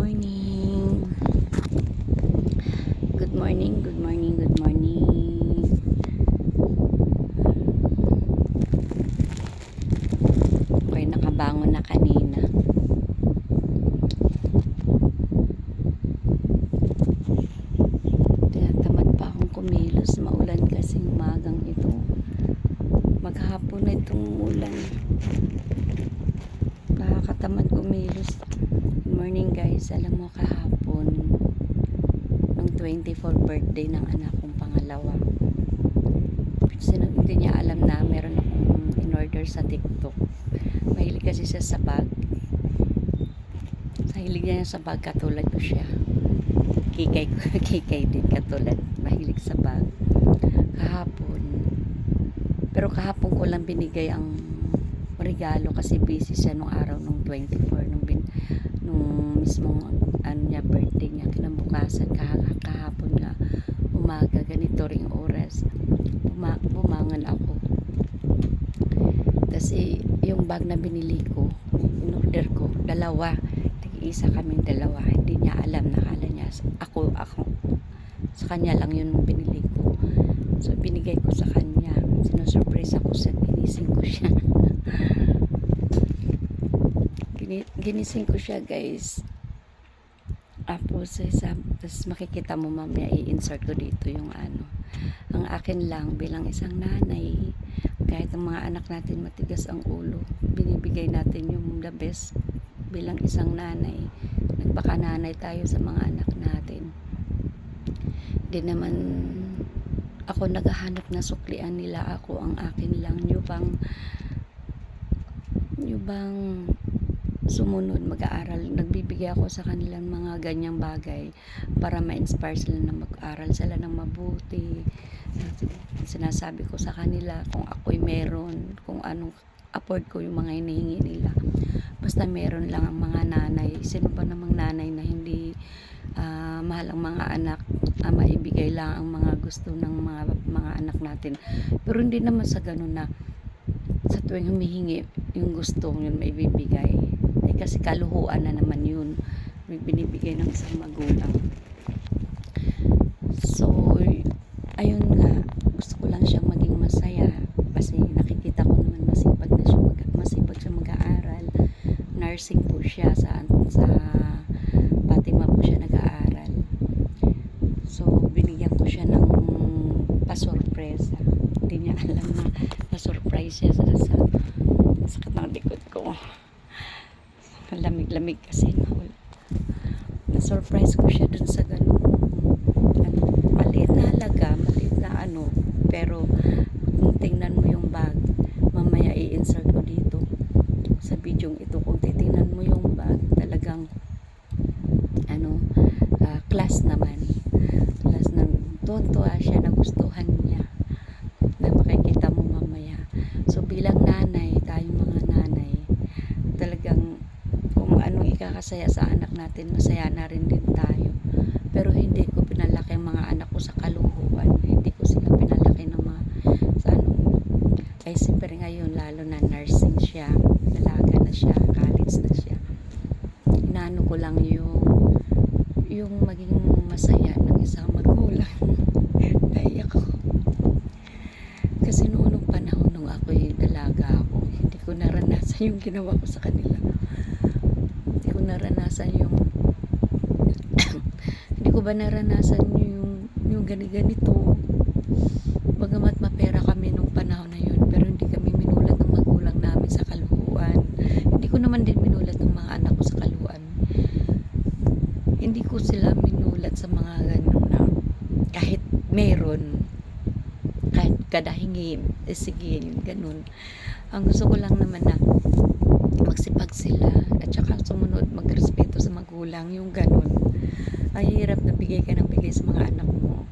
morning. Good morning, good morning, good morning. Okay, nakabangon na kanina. Tinatamad pa akong kumilos. Maulan kasing umagang ito. Maghapon na itong ulan. Nakakatamad kumilos. Good morning guys. Alam mo kahapon, nung 24th birthday ng anak kong pangalawa, hindi niya alam na meron akong in-order sa TikTok. Mahilig kasi siya sa bag. Mahilig niya sa bag, katulad ko siya. Kikay din katulad. Mahilig sa bag. Kahapon. Pero kahapon ko lang binigay ang regalo kasi busy siya nung araw nung 24 nung mismong niya birthday niya kinabukasan kahapon nga umaga ganito ring oras bumangon ako kasi yung bag na binili ko in-order ko dalawa, isa kaming dalawa, hindi niya alam, nakala niya ako sa kanya lang yun binili ko, so binigay ko sa kanya, sinusurprise ako sa ginising ko siya. Ginising ko siya guys. Tapos makikita mo mamaya i-insert ko dito yung ang akin lang bilang isang nanay, kahit ang mga anak natin matigas ang ulo, binibigay natin yung the best bilang isang nanay. Nagpaka-nanay tayo sa mga anak natin. Di naman ako naghahanap na suklian nila, ako ang akin lang, yung bang sumunod, mag-aaral. Nagbibigay ako sa kanilang mga ganyang bagay para ma-inspire sila na mag-aral sila ng mabuti. Sinasabi ko sa kanila kung ako'y meron, kung anong afford ko yung mga hinihingi nila. Basta meron lang ang mga nanay. Sino ba namang nanay na hindi mahal ang mga anak, maibigay lang ang mga gusto ng mga anak natin. Pero hindi naman sa ganun na sa tuwing humihingi yung gusto yun maibibigay. Kasi kaluhuan na naman yun, may binibigay ng isang magulang. So ayun nga, gusto ko lang siyang maging masaya kasi nakikita ko naman masipag siya mag-aaral. Nursing po siya sa Fatima po siya nag-aaral. So binigyan ko siya ng pa-surpresa. Hindi niya alam na na-surprise siya sa sakit ng likod ko. Lamig-lamig kasi na-surprise ko siya dun sa ganun maliit na halaga, maliit na pero kung tingnan mo yung bag, mamaya i-insert ko dito sa video ito, kung titingnan mo yung bag talagang class naman, class ng tuwa siya, nagustuhan niya na makikita mo mamaya. So bilang nanay, tayong mga nanay, talagang kung anong ikakasaya sa anak natin, masaya na rin din tayo. Pero hindi ko pinalaki ang mga anak ko sa kaluhuan. Hindi ko sila pinalaki ng mga ay siyempre ngayon lalo na nursing siya, dalaga na siya, college na siya. Inaano ko lang yung maging masaya ng isang magulang. Naiyak ko. Kasi noong panahon nung ako'y dalaga ako, hindi ko naranasan yung ginawa ko sa kanila. Hindi ko naranasan yung hindi ko ba naranasan yung ganito. Bagamat mapera kami nung panahon na yun, pero hindi kami minulat ng magulang namin sa kaluhuan. Hindi ko naman din minulat ng mga anak ko sa kaluhuan. Hindi ko sila minulat sa mga ganun na kahit meron, kahit kada hingi, sige, ganun. Ang gusto ko lang naman na magsipag sila at saka sumunod, magrespeto sa magulang, yung ganun. Ay hirap na bigay ka ng bigay sa mga anak mo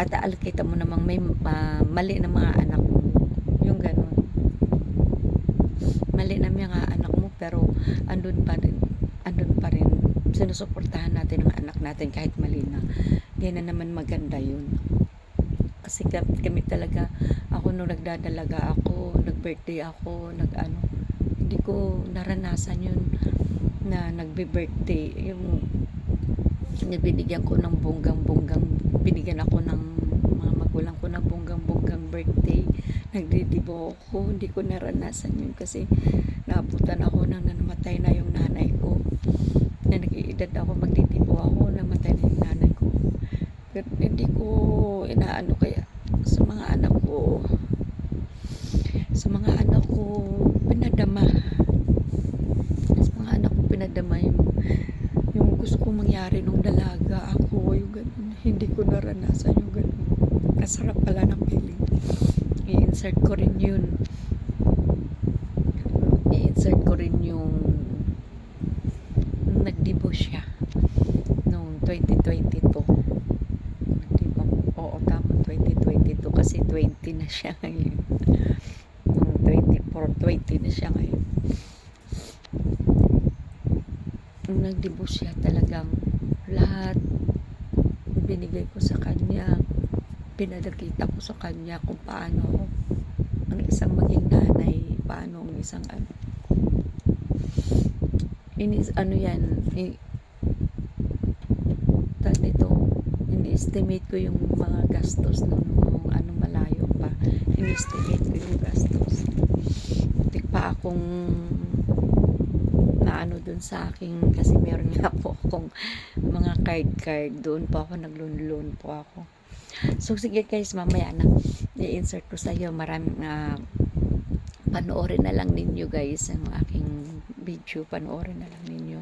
at kita mo namang may mali na mga anak mo, yung ganun. Mali na mga anak mo pero andun pa rin sinusuportahan natin ang anak natin kahit mali na. Hindi na naman maganda yun. Kasi kami talaga, ako nung nagdadalaga ako, nag-birthday ako, hindi ko naranasan yun na nagbe-birthday, yung binigyan ko ng bonggang-bonggang, binigyan ako ng mga magulang ko ng bonggang-bonggang birthday. Nagdidibo ako, hindi ko naranasan yun kasi naabutan ako nang namatay na yung nanay ko. Na nag-iedad ako, magdidibo ako, namatay na yung nanay ko. Pero hindi ko inaano kaya sa mga anak ko. Sa mga anak ko, pinadama. Sa mga anak ko, pinadama yung gusto kong mangyari nung dalaga ako, yung ganun. Hindi ko naranasan yung ganun. Masarap pala ng feeling. I-insert ko rin yun. I-insert ko rin yung nagdibo siya noong 2022. Nagdibo. Oo, tama, 2022 kasi 20 na siya ngayon. Noong 24, 20 na siya ngayon. Nung nagdibo siya, talagang lahat binigay ko sa kanya, pinadakita ko sa kanya kung paano ang isang maging nanay, paano ang isang ano yan, dito, ini-estimate ko yung mga gastos nung malayo pa, ini-estimate ko yung gastos. Butik pa akong naano dun sa aking, kasi meron nga po akong mga card doon po ako, nag-loan po ako. So sige guys, mamaya na i-insert ko sa iyo. Maraming panoorin na lang ninyo guys ang aking video, panoorin na lang ninyo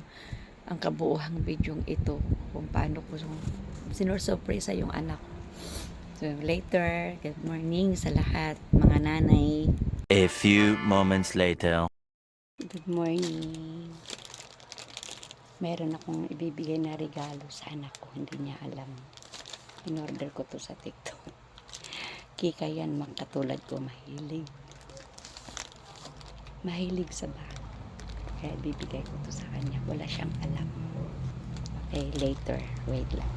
ang kabuuhang video ito kung paano ko sinorsurpresa yung anak ko. So later, good morning sa lahat mga nanay. A few moments later. Good morning. Meron akong ibibigay na regalo sa anak ko, hindi niya alam. In-order ko to sa TikTok. Kika yan, katulad ko, mahilig sa bag. Kaya bibigay ko to sa kanya, wala siyang alam. Okay, later, wait lang.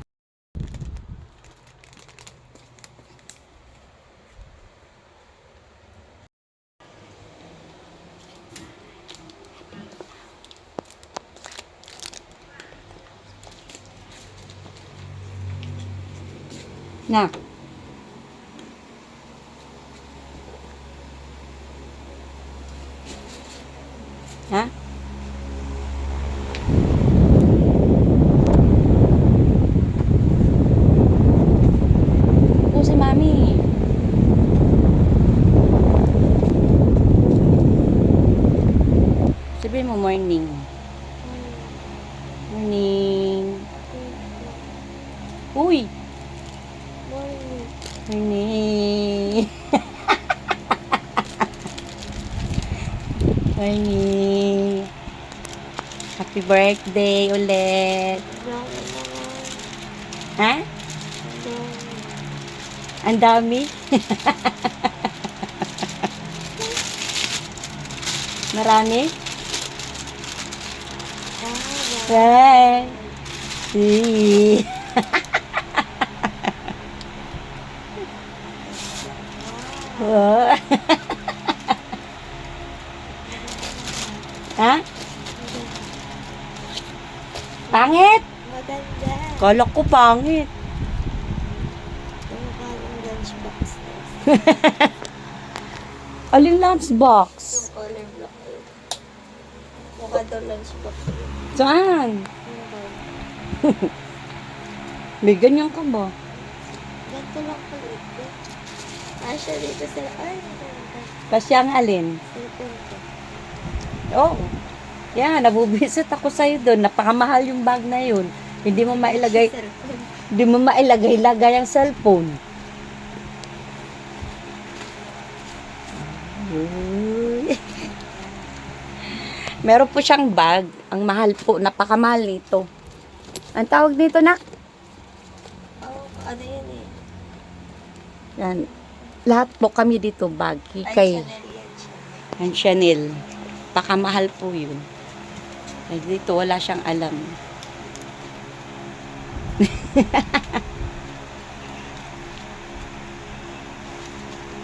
Nak. Ha? O si Mami. Sabihin mo morning. Morning. Uy. Morning. Morning. Happy birthday ulit. Ha? Ang dami. Marami? Right. See. Oh. Ha? Pangit? Maganda. Kala ko pangit. Yung kalang lunchbox. Alin lunchbox? Yung color block. Mukha daw lunchbox. Saan? May ganyan ka ba? Ganito lang kalit. Asya dito sila. Ay, maganda. Kasi ang alin? Cellphone ko. Oo. Yan, nabubisit ako sa'yo doon. Napakamahal yung bag na yun. Hindi mo mailagay, Cellphone. hindi mo mailagay-lagay ang cellphone. Uy. Meron po siyang bag. Ang mahal po. Napakamahal nito. Ang tawag nito, nak? Oh, ano yan eh? Yan. Lahat po kami dito bag. Ay, Kay Chanel yan siya. ang Chanel. Pakamahal po yun. Ay, dito wala siyang alam.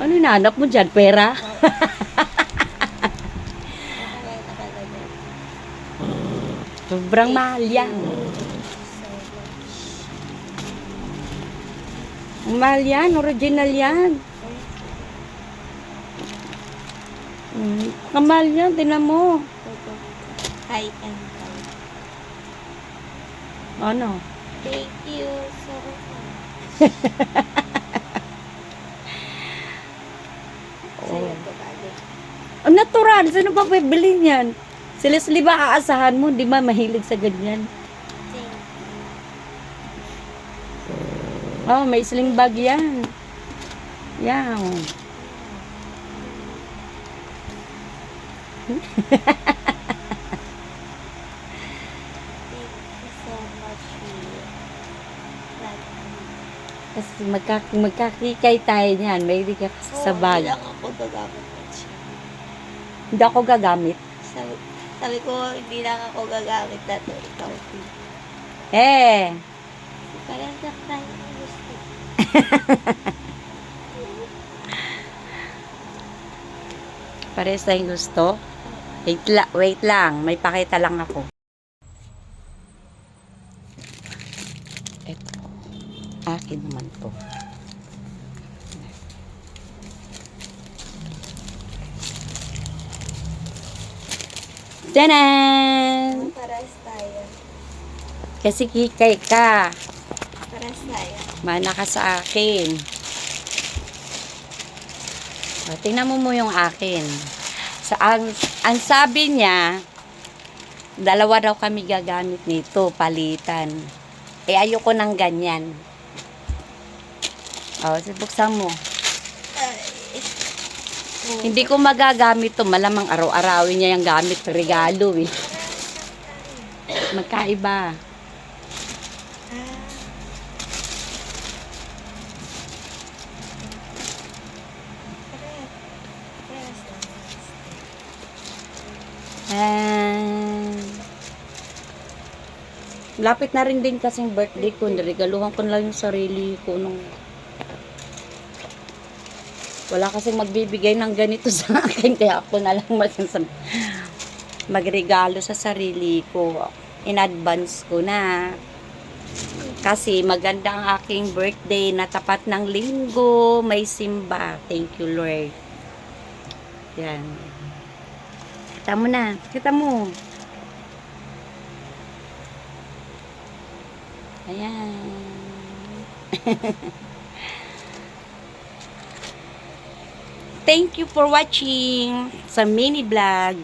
Ano hinahanap mo dyan? Pera? Ano kaya nakalagay? Sobrang mahal yan. So much. Ang mahal yan, original yan. Ang mahal yan, tinan mo. High-end. Ano? Thank you so much. Sa'yo to galing. Ang natural, sino pa bibili niyan? Si Leslie ba aasahan mo? Di ba mahilig sa ganyan? Thank you. Oh, may sling bag yan. Yan. Thank you so much. Kasi magkakikay tayo niyan. May ka sa bag. Hindi lang ako gagamit ng siya. Hindi ako gagamit. Sabi ko, hindi lang ako gagamit na to. Ikaw. Eh, Parang lang tayo ng gusto. pares tayong gusto. Wait lang. May pakita lang ako. Ito. Akin naman to. Tanan! Paras tayo. Kasi kikay ka. Paras tayo. Mana ka sa akin. O, tingnan mo yung akin. Ang sabi niya, dalawa daw kami gagamit nito, palitan. Eh, ayoko ng ganyan. O, buksan mo. Hindi ko magagamit to. Malamang araw-arawin niya yung gamit. Regalo eh. Magkaiba. Lapit na rin din kasing birthday ko. Niregaluhan ko na lang yung sarili ko nung wala kasing magbibigay ng ganito sa akin. Kaya ako na lang magregalo sa sarili ko. In advance ko na. Kasi maganda ang aking birthday na tapat ng linggo. May simba. Thank you, Lord. Yan. Kita mo na. Kita mo. Ayan. Thank you for watching sa mini vlog.